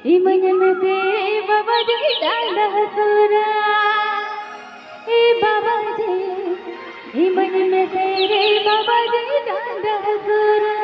इमन में तेरे बाबा जी डाला हसूरा बाबा जी इमन में तेरे बाबा जी डाला हसूरा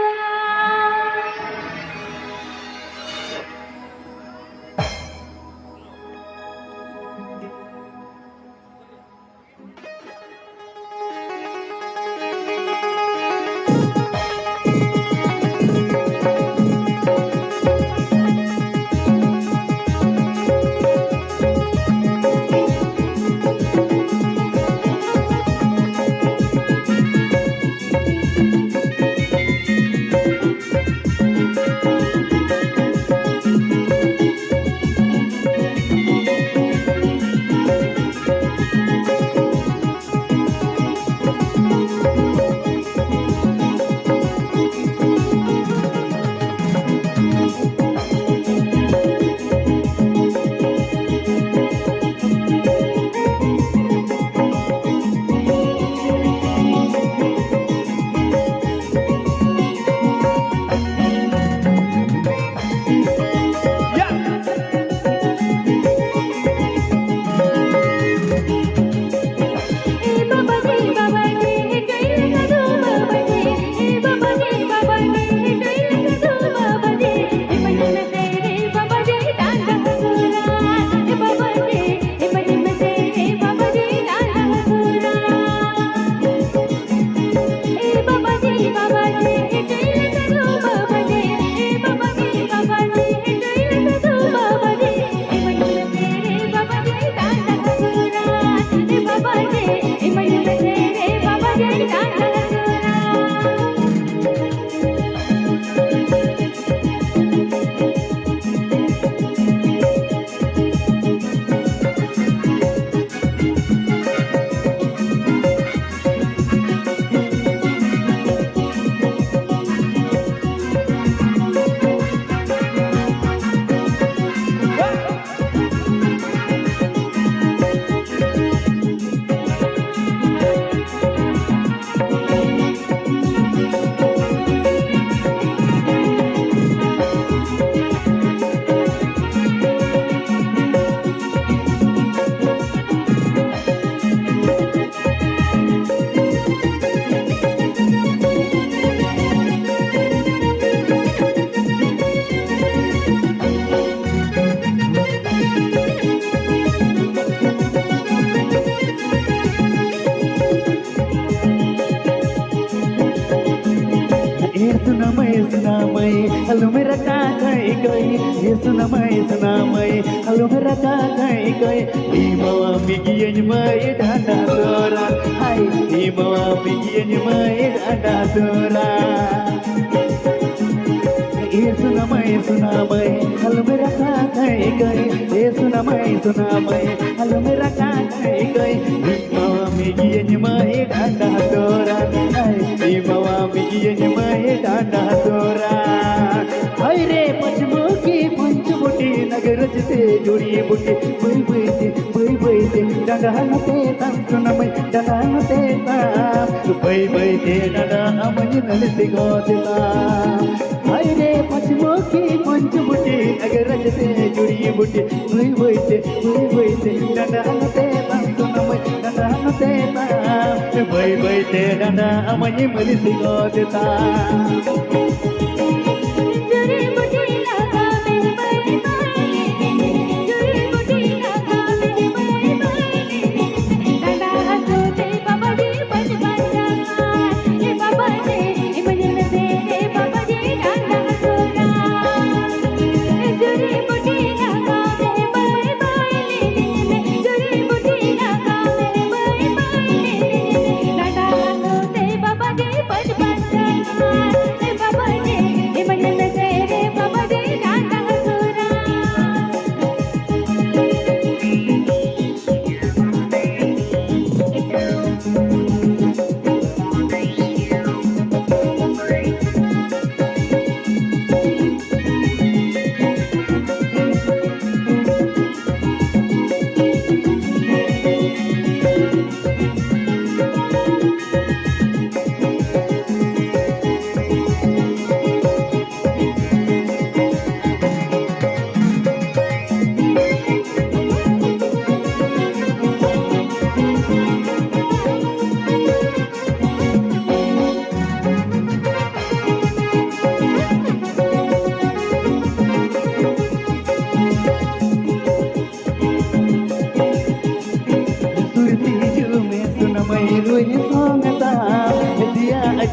सुनामय हलो मेरा का गई ये सुनामय हलो मेरा का गई इमावा मिगियन mai dada dora hai imawa migiyan mai dada dora ये सुनामय हलो मेरा का गई ये सुनामय हलो मेरा का गई इमावा मिगियन mai dada dora hai imawa migiyan mai dada dora हाय रे पचमुखी पंचमुटी नगर जते जोड़ी बुटी बई ते डांडा नते तम सुनामय डांडा नते तम बई ते डांडा अमन नलते गोदता हाय रे पचमुखी पंचमुटी नगर जते जोड़ी बुटी बई ते डांडा नते तम सुनामय डांडा नते तम बई ते डांडा अमन नलते गोदता बाबा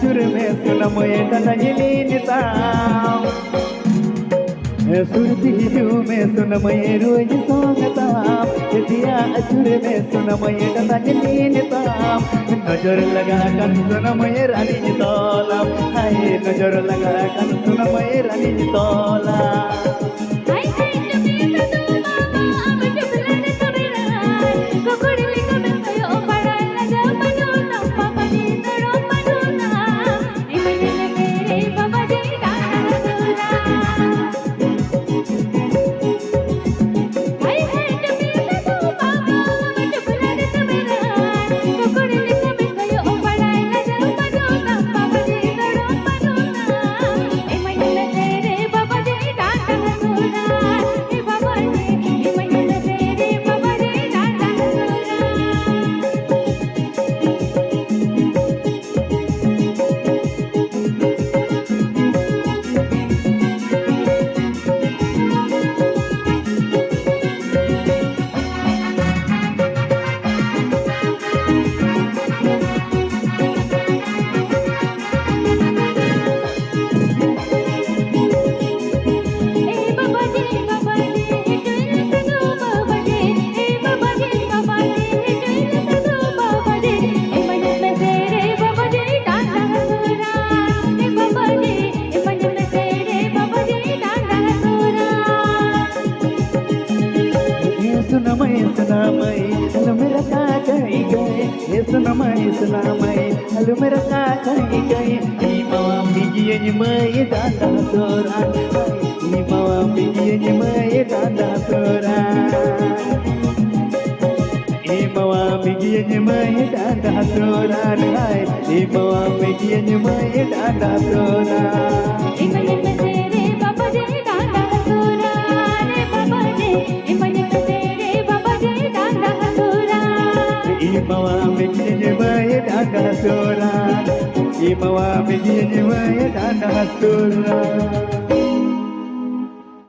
acur me sunamoy tanda jilin tam surti hidu me sunamoy roj songtam dia acur me sunamoy tanda jilin tam नजर लगाकर सुनामय रानी तोला हाय नजर लगाकर सुनामय रानी तोला हाय हाय जमीन तो मामा अब जुबलन सबरान कोकड़ली कबयो पड़ाला जमनो नप्पा नी तरो मनोना इमने मेरे बाबा जी डांडा हाय हाय जमीन तो मामा अब जुबलन सबरान कोकड़ली कबयो पड़ाला जमनो नप्पा नी तरो मनोना इमने मेरे बाबा जी डांडा ए बाबा जी इमने मेरे बाबा जी डांडा सुनामय सुनामय हलो मेरा काकई गए ये सुनामय सुनामय हलो मेरा काकई गए ई मावा बिगिए मय दादा तोरा ई मावा बिगिए मय दादा तोरा ई मावा बिगिए मय दादा तोरा हाय ई मावा बिगिए मय दादा तोरा इमने मेरे बाबा जी डांडा तोरा रे बाबा जी इमने मेरे बाबा जी डांडा तोरा Imawa bikin maya dada sora, Imawa bikin maya dada sora.